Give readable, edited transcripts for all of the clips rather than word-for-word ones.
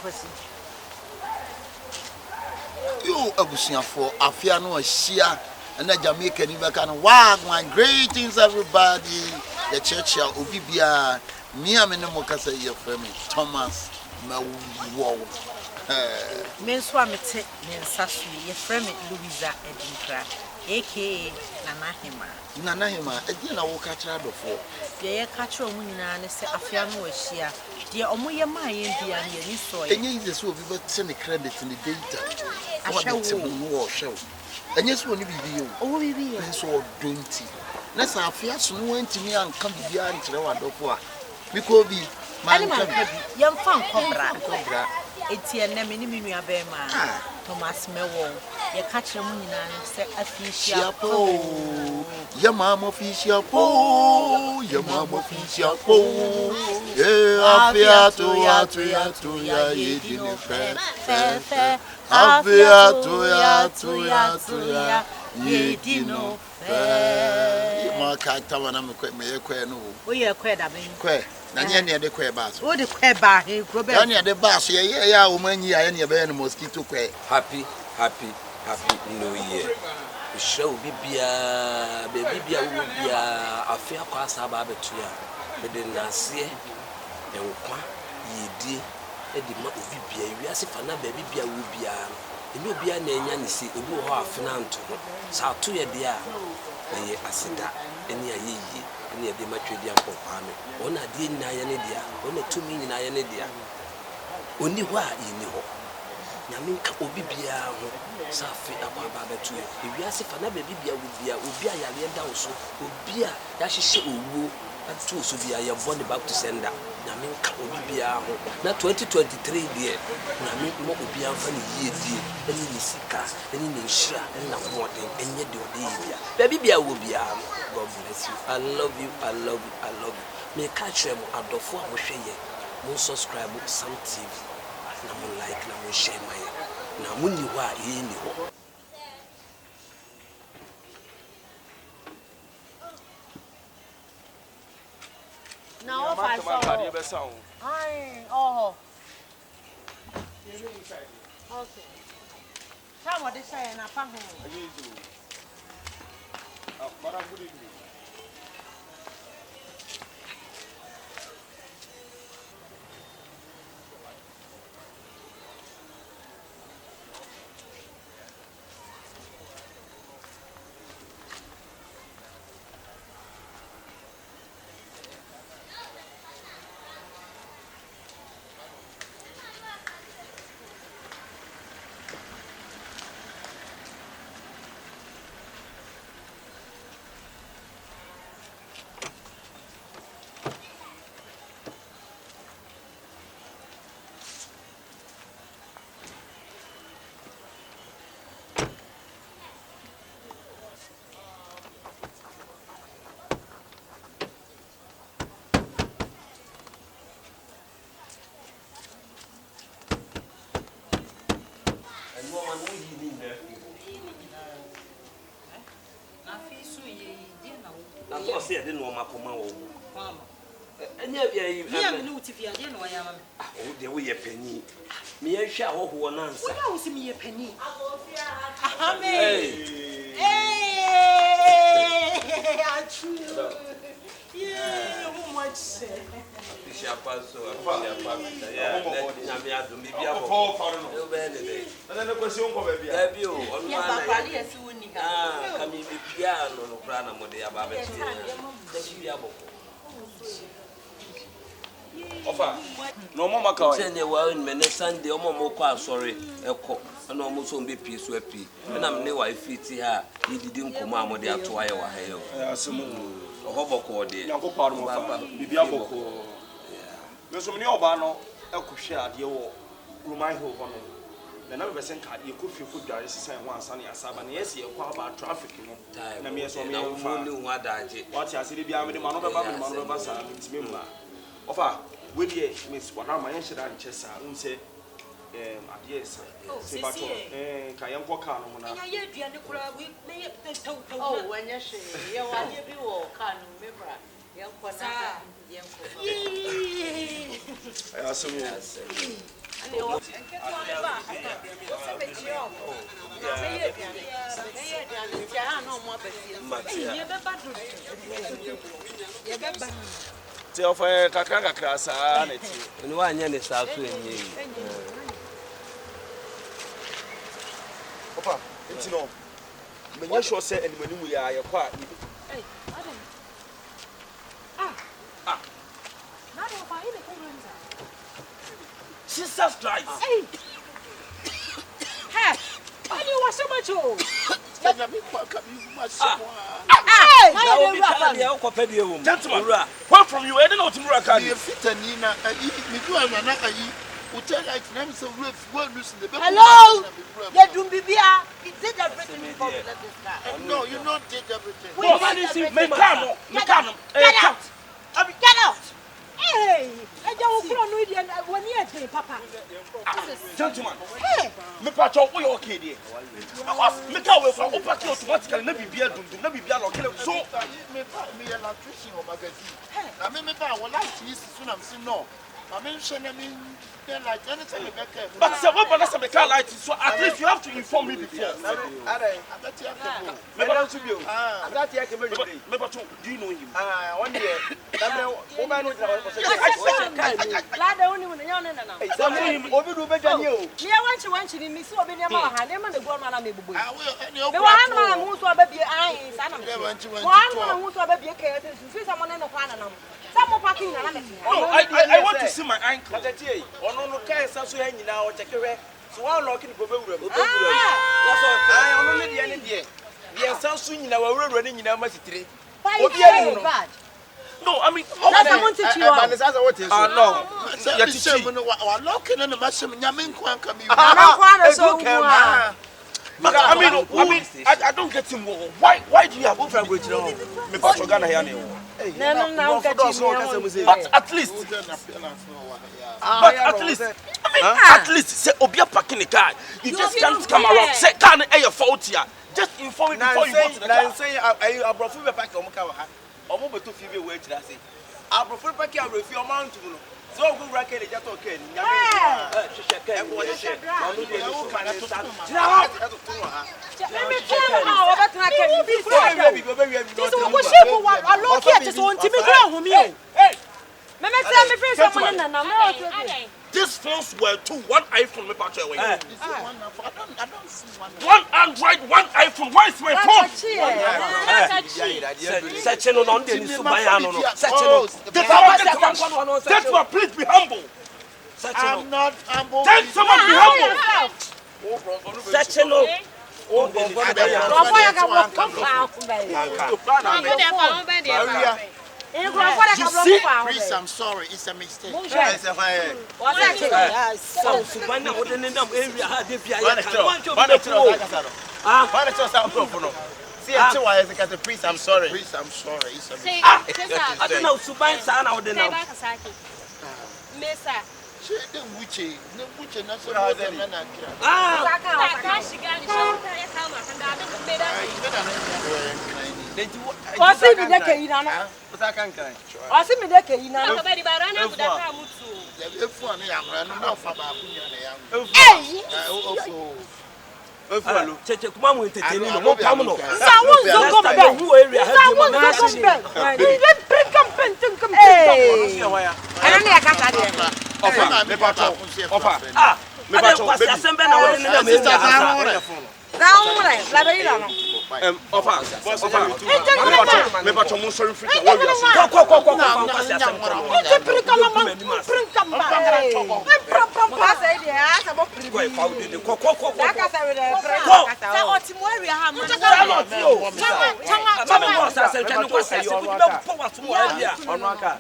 You abusia for afia no ahia and Jamaica ni beka no my greetings everybody the church ya obi bia me amene mo kasa ye frame Thomas Mawo me so amete me nsaso ye frame Louisa Edinkra aka Nana Hema edi na wo ka kira dofo ye ka kira omu nyina ne se afia no ahia de omu ye ma ye bia ne ni so ye enye is so obi be ne credit ni data ahwo enye so ni bibi yo o bibi yo so donti na sa afia so no antimi anka bibia nkyere wadofo a biko bi man ka bi yam fa nkobra etie na me ni menua be ma Thomas Mewo ye ka kire mu nyina se afisia po ya mama fisia po afia to ya ye di ne fe afia to ya ye di no fe ma ka tawa na me ye no o ye kwe da ben kwe na nye ne de kwe ba so o de kwe ba he grobe ya ne de ba so ye ya o manyi ya ne be no mosquito kwe happy new year show bibia bebibia wo bia afia kwa asaba betu ya bede nase enkwa yedi edi ma obi bia wiase fa na bebibia wo bia eni obi a na enya ne se ebi ho afina nto sa to ye de a ye asida eni ayeyi eni e de matwedi ampopaa me ona de nyina ye ne dia ona tumi nyina ye ne dia oni ho a yeni ho nyame ka obi bia ho safi akwa baba tu ewiase fa na baby bia obi a yare da wo so obi a ya hyehye owo atu so bia ye born back to sender nyame ka obi bia ho na 2023 die nyame mo obi anfa ne yie die eni ne sika eni ne nhira eni na hoden enye de ode bia baby bia wo bia God bless you. I love you. Me catch them adofo a mo hwe ye mo subscribe Sam TV na mo like na mo share my na mo ni ho a ye ni ho na o fa so ai oh okay come on this say na pa ho madam good evening. I said, I didn't know my command. And yet, you know, if you didn't know I am. Oh, there we a penny. Me and Shaw who announced. What was me a penny? Hey, yeah, much say. Bishop also, maybe I'm all for no benefit. And then the question of a baby, come in the piano, no brana, Modea Babette. No more call. Send you well in many Sunday, more sorry, a cock, and almost won't be peace with pea. And I'm no wife fit here. He didn't come out with the Atoya or hail. A hobo cord, Uncle Parma, Bibiaboko. There's so many Obano, El Cushia, the old Rumai Hovan. The number sent card, you could feel food diaries and one sunny asab, and yes, you're quite about traffic. And I mean, so no knew what I did. What I said, the Manobasa, it's Mimba. Offer, with ye, Miss Wanama, and Chessa, and say, yes, Kayanko Kano. Oh, when you say, you are here, you can remember. Young Quasa, young Tell for Kakaka class, and one year is out to me. Papa, it's no. When you sure say, and when we are your part, Jesus Christ. Hey, why do you want so much? Gentlemen, what from you? I don't know to Muraka. Hello, you do Bibia. He did everything before we left this car. No, you not did everything. Get out. Hey, I don't know when you Papa. Gentlemen, me patch we okay there. Me can we for opaki automatically na bibia dum na bibia lo kele so me electrician or magazine. I mean me ba wala ti soon am say no. I mean shey me like anytime me back. but say what balance me can light so at least you have to inform me before. I bet you have to go. Me ba to be o. That year came Me ba to do you know him? 1 year. That me woman no Lada only when you know now. Obi do beja ni o. Me want you me so obi na ma ha, na ma de go na me bubu. I will any Me wan na hu so baby ai sa na me. Wan na hu so baby ke ya so someone na kwa na nam. Some parking na me. No, I want to see my ankle. But that year, ono no kai sa so yan nyina o chekere. So one lock ni bobe wura. Ah. That's all. Ono ne de ne de. De sa so nyina wa wura ni nyina ma sitire. Obi ani no. No, I mean, That's I want to chew on. But that's what is. no. ya ti say me no wa lock in na ma say me nyame nkwan ka me. Na kwa na so wu a. But I mean, I don't get him. Why do you have over with me? But Ghana here now. No, But at least, at least, say Obia parking the car. You just can't come around. Say can't air fault here. Just inform me before you go to the car. Say I brought food back on Makawa. Omo beto fi be we tira say. I prefer pack your refi o man to no. So go racket the jato ken. These phones were two, one iPhone, me patch away. One Android, one iPhone. Why is my phone? Searching on the Subayano. Gentlemen, please be humble. I'm not humble. Gentlemen, be humble. Searching on. You see, Chris, I'm sorry, it's a mistake. See, it's a priest, I'm sorry. Chris, I'm sorry, it's a mistake. I don't know, Suban San, I wouldn't know. She didn't witch it, not so much. What's it with the Kaina? What's it with the Kaina?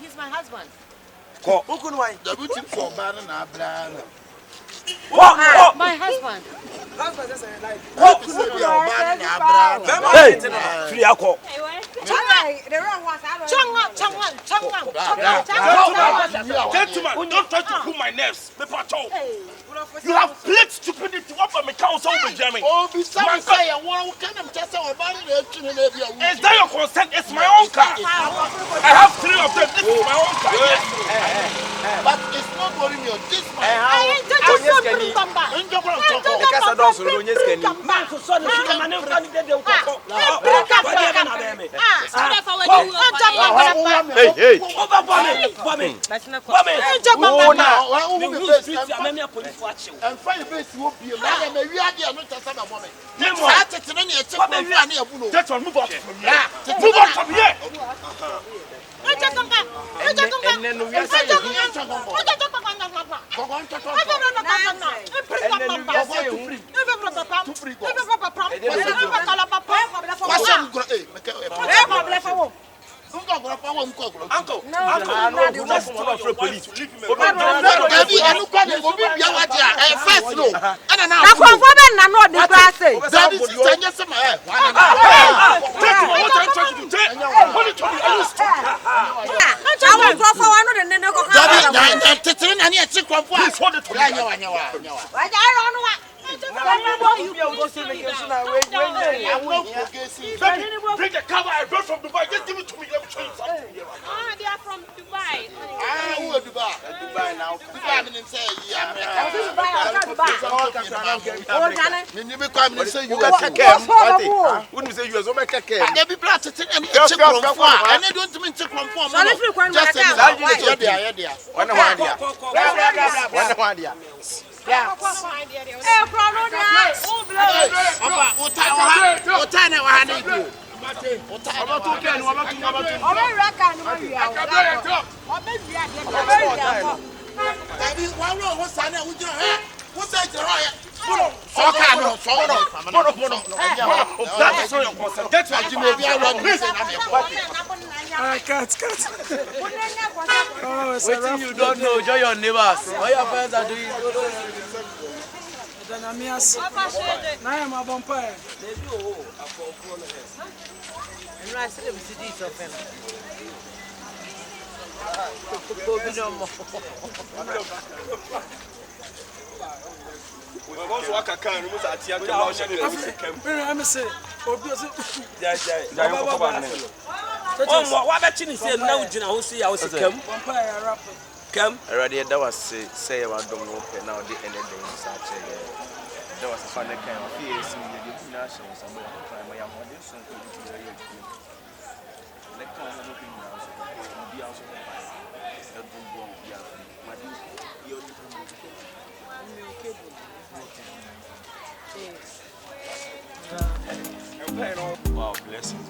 He's my husband. My husband. Gentlemen, don't try to pull my nerves. You have played stupidity over my council with Jeremy. Is that your consent? It's my own car. I have 3 of them. This is my own car. But it's not worrying you. This I Man to son of a man and the devil. And find a base will be a man, and we are the other side of woman. That's one move up from here. Move up from here. And then we are Uncle, police. Bring the cover I brought from Dubai. Just give it to me. Let me show you something. They are from Dubai. Who are Dubai? Dubai now. Dubai means say, yeah, wouldn't say you as a cake. And they be blasted and just and they don't mean to conform. Just you don't know, join your neighbors. All your friends are doing. I am a vampire. And I said, "This of him." Come, already that was say about don't open now the end of the research. There was a funny kind of fears in the national somewhere. I am on this one. Let come looking now, so be also wow, blessings.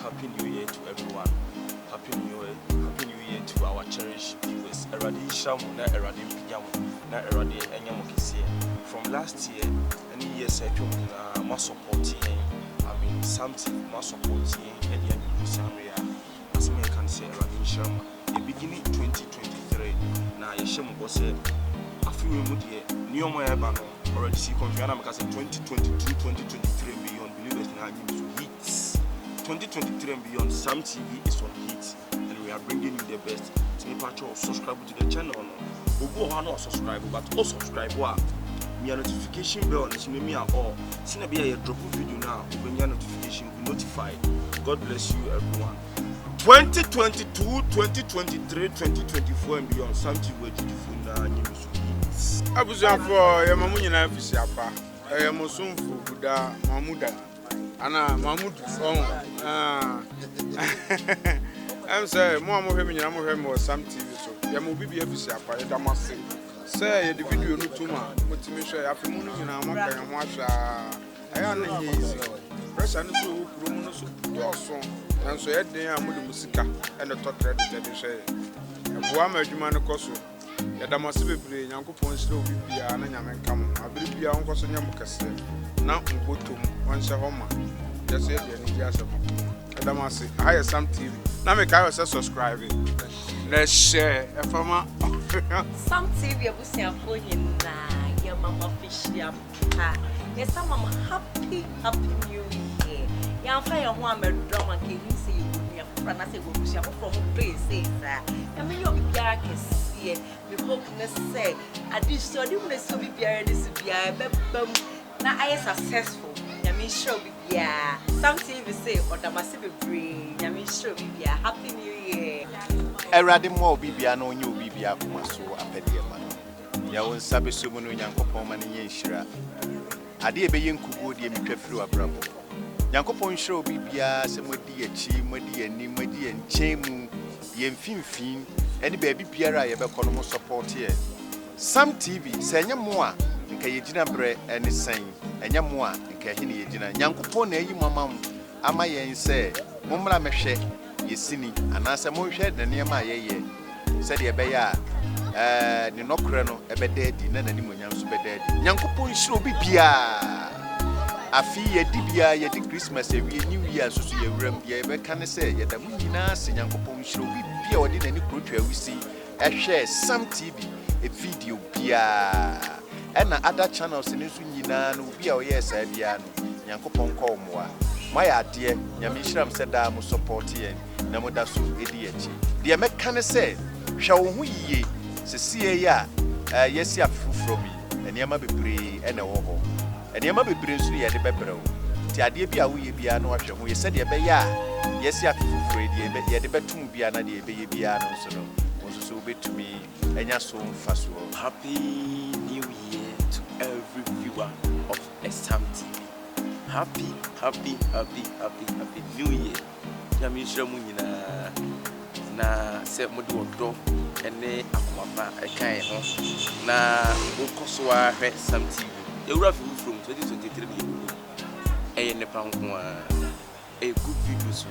Happy New Year to everyone. Happy New Year to our cherished viewers. Eradi Shamu, na Eradi Piyamu, na Eradi Enyamokisi. From last year, any years I told my supporting. I mean, something my supporting, and yet Samaria. As I can say, Eradi Shamu. The beginning 2023. Now, Yeshamu was said, a few months, New Moyabano already see confusion because 2022, 2023 beyond believers now to hits. 2023 and beyond, Sam TV is on hits, and we are bringing you the best. So make sure you subscribe to the channel. We go on not subscribe, but also subscribe. What? Me a notification bell, and me me all. Since be a drop of video now, when your notification will be notified. God bless you, everyone. 2022, 2023, 2024 and beyond, Sam TV will do for news. Abuja for your mamu nyina afisi apa. Musumfu buda Mamuda. Ana Mahmud I'm say mo hwe me nyina mo hwe me Sam TV so. Ya mo bibi afisi apa ya damase. Say the video no tuma motimi hwe afi mu nyina mo kan ho ahwa. Aya na yezi. Pressure no so kuro mu no so yoso. Nanso ye den a mo de musika e no to credit de hwe. Boa ma adwuma no koso. Yadamasi bebre Nyankopon sire obi bia na nyame nka mo abiri bia onko so nyam kese na mbotom onse homa yeso ye de ni asem Yadamasi I Sam TV na me kai say subscribe na share e fama Sam TV abusiafo nyina ya mama official ha yes mama happy new year ya fa ye ho amedroma ke ni se ye ya fra na se go busiafo from place say ya me yo bia kese we hope to say addition you will so be this bebam na I successful yami sure be Sam TV say odamase bebre yami sure be happy new year erade mo bibia na onye obibia kuma so apede ma ya won sabe so mu no Nyankopon ma ne ye nhira ade ebe ye nkugo de metwa firi wabrabo Nyankopɔn hwere obi bia se modi achi modi ani modi enchemu ye mfimfin ene ba bi biara ye bekɔ no mo support ye Sam TV se nya mo a nka ye gina bre ene san enya mo a nka he ne ye gina Nyankopɔn na ayi mamam ama ye se mommra mehwɛ ye sini anase mo hwɛ na ne ma ye se de ebe ya ni nokre no ebe dedi na nani monyam so be dedi Nyankopɔn hwere obi bia afi ye dibia ye di Christmas e wie new year so ye wram ye be kan se ye da munyina se Nyankopɔn hwere obi bia odi nani krotwa wisi ehwe Sam TV e video bia na other channels ne so nyina no bia o ye sa bia no Nyankopɔn kɔ moa maya ade nyame hyiram se da mo support ye na mo da so edi echi de me kan se hwɛ wo ho yie sesie ya yesi afufuro bi enema bebre ene wo ho enema bebre nso ye de bebrɛ wo ti ade bi a wo ye bia na wahwɛ ho ye se de be ya yesi afufuro ye de betum bia na de be ye bia no nso no nso so betumi enya so mfaso. Happy New Year to every viewer of Sam TV. Happy New Year. Nyame hwere mu nyina na se mode wodo ene akomaba ekan ho na okoso a hwe Sam TV ewura fi from 2023 eye ne pan ho a good videos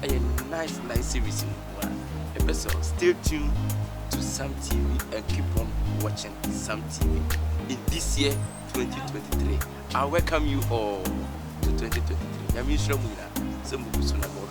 a nice series stay tuned to Sam TV and keep on watching Sam TV in this year 2023. I welcome you all to 2023. Yami Shramuna, some busu na more.